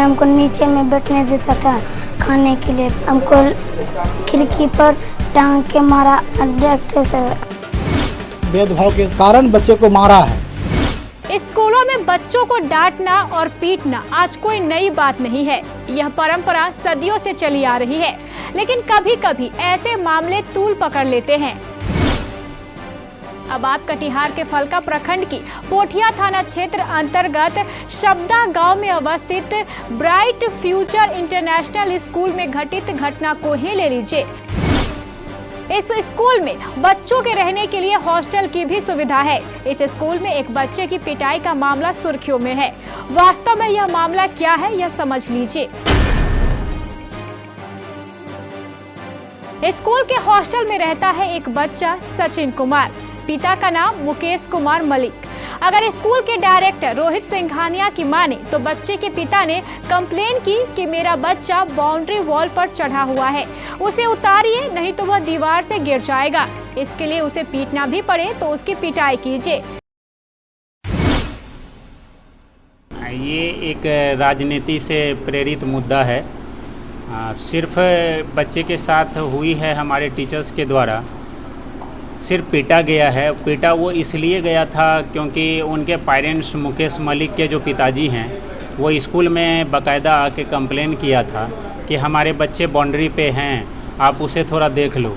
ने हमको नीचे में बैठने देता था खाने के लिए, हमको खिड़की पर टांग के मारा डायरेक्ट से। भेदभाव के कारण बच्चे को मारा है। स्कूलों में बच्चों को डांटना और पीटना आज कोई नई बात नहीं है। यह परंपरा सदियों से चली आ रही है, लेकिन कभी कभी ऐसे मामले तूल पकड़ लेते हैं। अब आप कटिहार के फलका प्रखंड की पोठिया थाना क्षेत्र अंतर्गत शब्दा गांव में अवस्थित ब्राइट फ्यूचर इंटरनेशनल स्कूल में घटित घटना को ही ले लीजिए। इस स्कूल में बच्चों के रहने के लिए हॉस्टल की भी सुविधा है। इस स्कूल में एक बच्चे की पिटाई का मामला सुर्खियों में है। वास्तव में यह मामला क्या है, यह समझ लीजिए। स्कूल के हॉस्टल में रहता है एक बच्चा सचिन कुमार, पिता का नाम मुकेश कुमार मलिक। अगर स्कूल के डायरेक्टर रोहित सिंघानिया की माने तो बच्चे के पिता ने कंप्लेन की कि मेरा बच्चा बाउंड्री वॉल पर चढ़ा हुआ है, उसे उतारिए नहीं तो वह दीवार से गिर जाएगा। इसके लिए उसे पीटना भी पड़े तो उसकी पिटाई कीजिए। ये एक राजनीति से प्रेरित मुद्दा है। सिर्फ बच्चे के साथ हुई है, हमारे टीचर्स के द्वारा सिर्फ पीटा गया है। पीटा वो इसलिए गया था क्योंकि उनके पेरेंट्स मुकेश मलिक के जो पिताजी हैं वो स्कूल में बाकायदा आके कंप्लेन किया था कि हमारे बच्चे बाउंड्री पे हैं, आप उसे थोड़ा देख लो।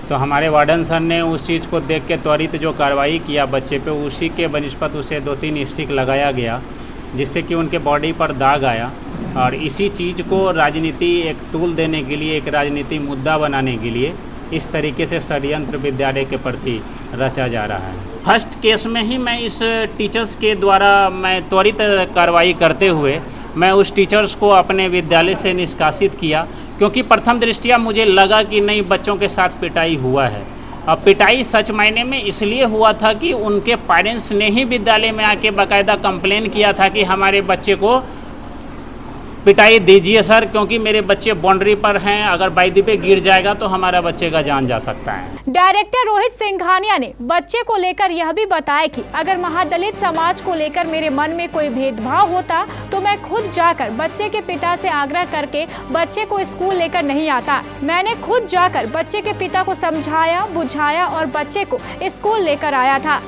तो हमारे वार्डन सर ने उस चीज़ को देख के त्वरित जो कार्रवाई किया बच्चे पे, उसी के बनिस्पत उसे 2-3 स्टिक लगाया गया, जिससे कि उनके बॉडी पर दाग आया। और इसी चीज़ को राजनीति एक तूल देने के लिए, एक राजनीति मुद्दा बनाने के लिए इस तरीके से षड्यंत्र विद्यालय के प्रति रचा जा रहा है। फर्स्ट केस में ही मैं इस टीचर्स के द्वारा मैं त्वरित कार्रवाई करते हुए मैं उस टीचर्स को अपने विद्यालय से निष्कासित किया, क्योंकि प्रथम दृष्टया मुझे लगा कि नहीं, बच्चों के साथ पिटाई हुआ है। अब पिटाई सच मायने में इसलिए हुआ था कि उनके पेरेंट्स ने ही विद्यालय में आके बाकायदा कंप्लेन किया था कि हमारे बच्चे को पिटाई दीजिए सर, क्योंकि मेरे बच्चे बाउंड्री पर हैं, अगर बाई दी पे गिर जाएगा तो हमारा बच्चे का जान जा सकता है। डायरेक्टर रोहित सिंघानिया ने बच्चे को लेकर यह भी बताया कि अगर महादलित समाज को लेकर मेरे मन में कोई भेदभाव होता तो मैं खुद जाकर बच्चे के पिता से आग्रह करके बच्चे को स्कूल लेकर नहीं आता। मैंने खुद जाकर बच्चे के पिता को समझाया, बुझाया और बच्चे को स्कूल लेकर आया था।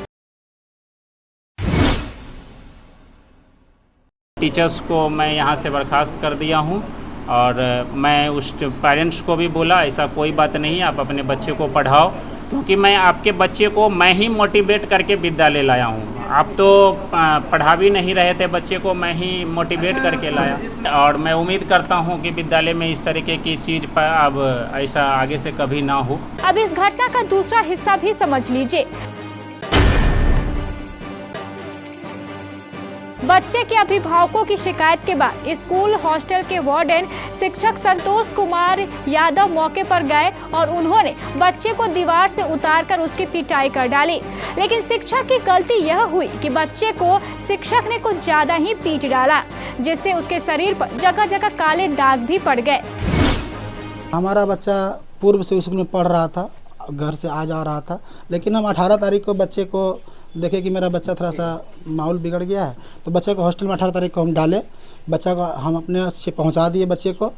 टीचर्स को मैं यहाँ से बर्खास्त कर दिया हूँ और मैं उस पेरेंट्स को भी बोला ऐसा कोई बात नहीं, आप अपने बच्चे को पढ़ाओ, क्योंकि मैं आपके बच्चे को मैं ही मोटिवेट करके विद्यालय लाया हूँ। आप तो पढ़ा भी नहीं रहे थे बच्चे को, मैं ही मोटिवेट करके लाया। और मैं उम्मीद करता हूँ कि विद्यालय में इस तरीके की चीज़ पर अब ऐसा आगे से कभी ना हो। अब इस घटना का दूसरा हिस्सा भी समझ लीजिए। बच्चे के अभिभावकों की शिकायत के बाद स्कूल हॉस्टल के वार्डन शिक्षक संतोष कुमार यादव मौके पर गए और उन्होंने बच्चे को दीवार से उतारकर उसकी पिटाई कर डाली। लेकिन शिक्षक की गलती यह हुई कि बच्चे को शिक्षक ने कुछ ज्यादा ही पीट डाला, जिससे उसके शरीर पर जगह जगह काले दाग भी पड़ गए। हमारा बच्चा पूर्व से स्कूल में पढ़ रहा था, घर से आ जा रहा था, लेकिन हम 18 तारीख को बच्चे को देखे कि मेरा बच्चा थोड़ा सा माहौल बिगड़ गया है, तो बच्चे को हॉस्टल में 18 तारीख को हम डाले। बच्चा को हम अपने से पहुंचा दिए बच्चे को,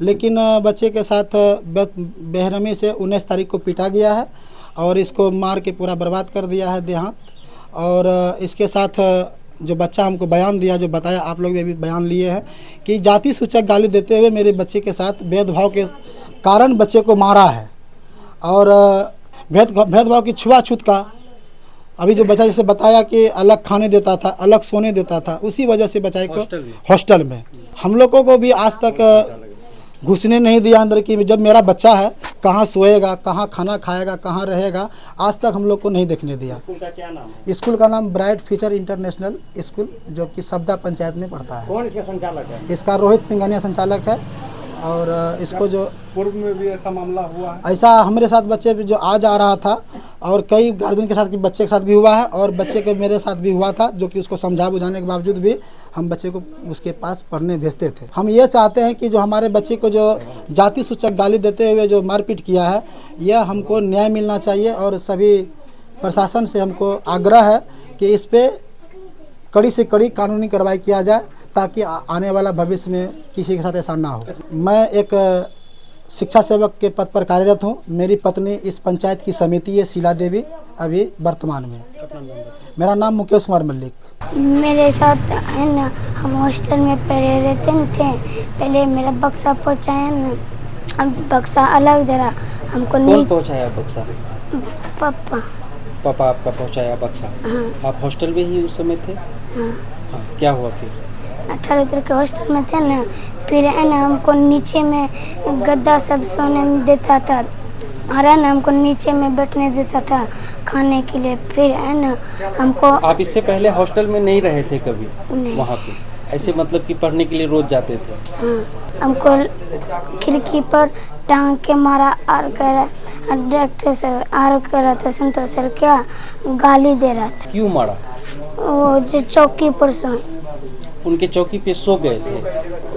लेकिन बच्चे के साथ बेरहमी से 19 तारीख को पीटा गया है और इसको मार के पूरा बर्बाद कर दिया है देहात। और इसके साथ जो बच्चा हमको बयान दिया, जो बताया, आप लोग भी बयान लिए हैं कि जाति सूचक गाली देते हुए मेरे बच्चे के साथ भेदभाव के कारण बच्चे को मारा है। और भेदभाव की छुआछूत का अभी जो बच्चा जैसे बताया कि अलग खाने देता था, अलग सोने देता था, उसी वजह से बच्चे को हॉस्टल में हम लोगों को भी आज तक घुसने नहीं दिया अंदर की जब मेरा बच्चा है कहाँ सोएगा, कहाँ खाना खाएगा, कहाँ रहेगा, आज तक हम लोग को नहीं देखने दिया। स्कूल का क्या नाम है? स्कूल का नाम ब्राइट फ्यूचर इंटरनेशनल स्कूल, जो कि शब्दा पंचायत में पड़ता है। कौन इसका संचालक है? इसका रोहित सिंघानिया संचालक है। और इसको जो पूर्व में भी ऐसा मामला हुआ है? ऐसा हमारे साथ बच्चे जो आ जा रहा था और कई गार्जियन के साथ कि बच्चे के साथ भी हुआ है और बच्चे के मेरे साथ भी हुआ था, जो कि उसको समझा बुझाने के बावजूद भी हम बच्चे को उसके पास पढ़ने भेजते थे। हम ये चाहते हैं कि जो हमारे बच्चे को जो जाति सूचक गाली देते हुए जो मारपीट किया है, यह हमको न्याय मिलना चाहिए। और सभी प्रशासन से हमको आग्रह है कि इस पर कड़ी से कड़ी कानूनी कार्रवाई किया जाए, ताकि आने वाला भविष्य में किसी के साथ ऐसा ना हो। मैं एक शिक्षा सेवक के पद पर कार्यरत हूँ। मेरी पत्नी इस पंचायत की समिति है, शीला देवी, अभी वर्तमान में। मेरा नाम मुकेश कुमार मल्लिक। मेरे साथ है ना, हम हॉस्टल में पहले रहते थे। पहले मेरा बक्सा पहुँचाया ना, अब बक्सा अलग जरा हमको कौन पहुंचाया बक्सा? पापा। पापा आपका पहुंचाया बक्सा? हाँ। आप हॉस्टल में ही उस समय थे? हाँ। हाँ, क्या हुआ फिर? 18 तरह के हॉस्टल में थे ना, फिर है ना हमको नीचे में गद्दा सब सोने में देता था, और है ना हमको नीचे में बैठने देता था खाने के लिए। फिर है ना हमको। आप इससे पहले हॉस्टल में नहीं रहे थे कभी? नहीं। वहाँ पे ऐसे मतलब कि पढ़ने के लिए रोज जाते थे? हाँ, हमको खिड़की पर टांग के मारा और कह रहा, डायरेक्टर सर और कह रहा था संतोष सर क्या गाली दे रहा था। क्यों मारा? वो जो चौकी पर सोए। उनके चौकी पे सो गए थे?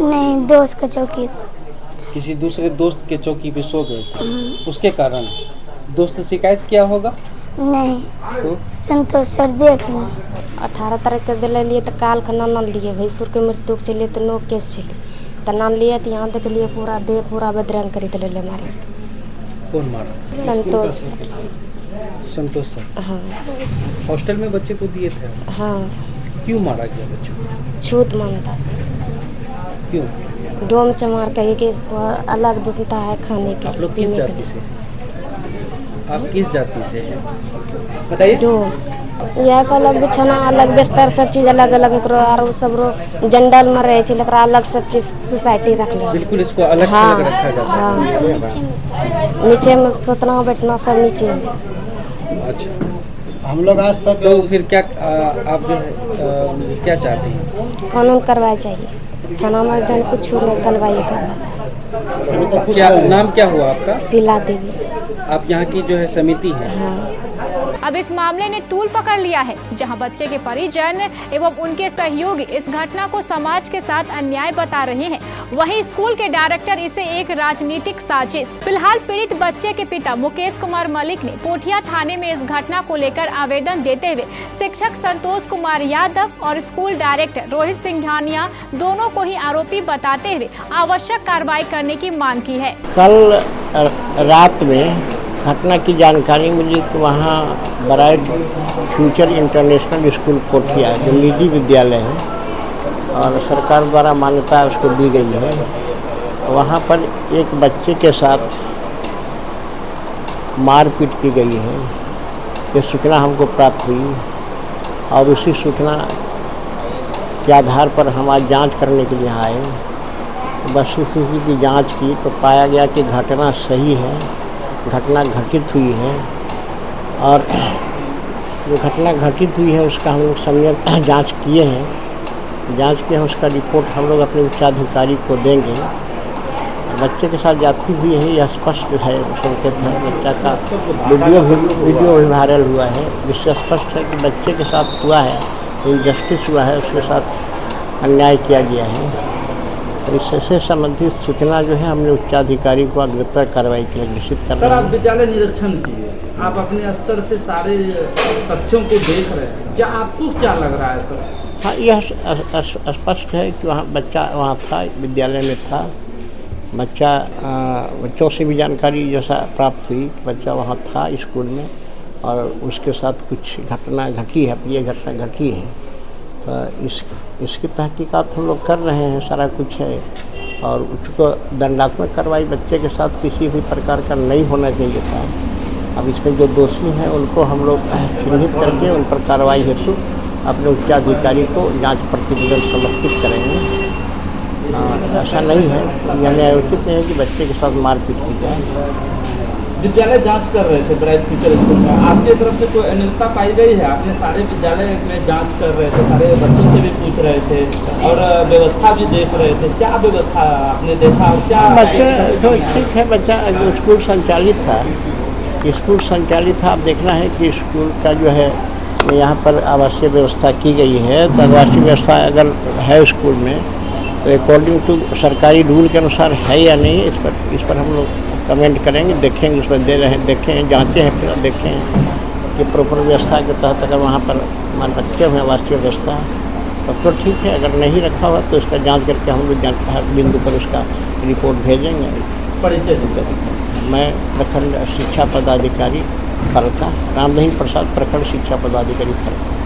नहीं, दोस्त का चौकी पर। किसी दूसरे दोस्त के चौकी पे सो गए थे, उसके कारण दोस्त शिकायत किया होगा? नहीं, तो संतोष सर देख ली। 18 तारीख के दिले लिए तो काल का नाम लिए भैंसुर के मृत्यु के चलिए तो नो केस चली तो नाम लिए तो यहाँ तक लिए पूरा देह पूरा बदरंग करी दिले मारे। कौन मारा? संतोष। संतोष सर। हाँ। हॉस्टल में बच्चे को दिए थे? हाँ। क्यों मारा गया बच्चों को? छूत मांगता। क्यों? डोम चमार कही कि अलग देता है खाने के। आप लोग किस जाति से? आप किस जाति से हैं बताइए? डोम यह को अलग बिछौना, अलग बिस्तर, सब चीज अलग अलग करो, और सब रो जंडल में रहे छे, लेकिन अलग सब चीज सोसाइटी रख ले। बिल्कुल इसको अलग हाँ, अलग रखा जाता है। हाँ। नीचे में सोतना बैठना सब नीचे में। अच्छा, हम लोग आज तक तो फिर क्या आप जो है क्या चाहती हैं? कानून करवाया चाहिए, थाना में जन कुछ नहीं करवाइए करना। क्या नाम क्या हुआ आपका? शीला देवी। आप यहाँ की जो है समिति है? हाँ। अब इस मामले ने तूल पकड़ लिया है, जहां बच्चे के परिजन एवं उनके सहयोगी इस घटना को समाज के साथ अन्याय बता रहे हैं। वहीं स्कूल के डायरेक्टर इसे एक राजनीतिक साजिश। फिलहाल पीड़ित बच्चे के पिता मुकेश कुमार मलिक ने पोठिया थाने में इस घटना को लेकर आवेदन देते हुए शिक्षक संतोष कुमार यादव और स्कूल डायरेक्टर रोहित सिंघानिया दोनों को ही आरोपी बताते हुए आवश्यक कार्रवाई करने की मांग की है। कल रात में घटना की जानकारी मिली कि वहाँ bright future international school Pothia जो निजी विद्यालय है और सरकार द्वारा मान्यता उसको दी गई है, वहाँ पर एक बच्चे के साथ मारपीट की गई है। ये सूचना हमको प्राप्त हुई और उसी सूचना के आधार पर हम आज जाँच करने के लिए आए। बस इसी की जाँच की तो पाया गया कि घटना सही है, घटना घटित हुई है और जो घटना घटित हुई है उसका हम लोग सम्यक जांच किए हैं। जांच के उसका रिपोर्ट हम लोग अपने उच्चाधिकारी को देंगे। बच्चे के साथ जाती हुई है, यह स्पष्ट है, संकेत है। बच्चा का वीडियो भी वायरल हुआ है, जिससे स्पष्ट है कि बच्चे के साथ हुआ है, इनजस्टिस हुआ है, उसके साथ अन्याय किया गया है। इससे संबंधित सूचना जो है हमने उच्चाधिकारी को अग्रतर कार्रवाई के लिए निश्चित कर रहे हैं। सर, आप विद्यालय निरीक्षण किए, आप अपने स्तर से सारे तथ्यों को देख रहे हैं, क्या आपको क्या लग रहा है सर? हाँ, यह स्पष्ट है कि वहाँ बच्चा वहाँ था, विद्यालय में था। बच्चों से भी जानकारी जैसा प्राप्त हुई कि बच्चा वहाँ था स्कूल में और उसके साथ कुछ घटना घटी है, ये घटना घटी है। तो इसकी तहकीकात हम लोग कर रहे हैं, सारा कुछ है और उसको दंडात्मक कार्रवाई बच्चे के साथ किसी भी प्रकार का नहीं होना चाहिए था। अब इसमें जो दोषी हैं उनको हम लोग चिन्हित करके उन पर कार्रवाई हेतु अपने उच्चाधिकारी को जांच प्रतिवेदन समर्पित करेंगे। ऐसा नहीं है, यह न्यायोचित है कि बच्चे के साथ मारपीट की जाए। विद्यालय जांच कर रहे थे ब्राइट फ्यूचर स्कूल में, आपकी तरफ से कोई अनियमितता पाई गई है? आपने सारे विद्यालय में जांच कर रहे थे, सारे बच्चों से भी पूछ रहे थे और व्यवस्था भी देख रहे थे, क्या व्यवस्था आपने देखा? क्या बच्चे तो ठीक है, बच्चा जो स्कूल संचालित था, अब देखना है कि स्कूल का जो है यहाँ पर आवासीय व्यवस्था की गई है। तो आवासीय व्यवस्था अगर है स्कूल में तो अकॉर्डिंग टू सरकारी रूल के अनुसार है या नहीं, इस पर हम लोग कमेंट करेंगे, देखेंगे, उसमें दे रहे हैं, देखें, जांचते हैं, फिर देखें कि प्रॉपर व्यवस्था के तहत अगर वहाँ पर मान रखे हुए आवासीय व्यवस्था तब तो ठीक है, अगर नहीं रखा हुआ तो इसका जांच करके हम लोग हर बिंदु पर उसका रिपोर्ट भेजेंगे। परिचय दीजिए। मैं प्रखंड शिक्षा पदाधिकारी फरका, रामदहीन प्रसाद प्रखंड शिक्षा पदाधिकारी फरका।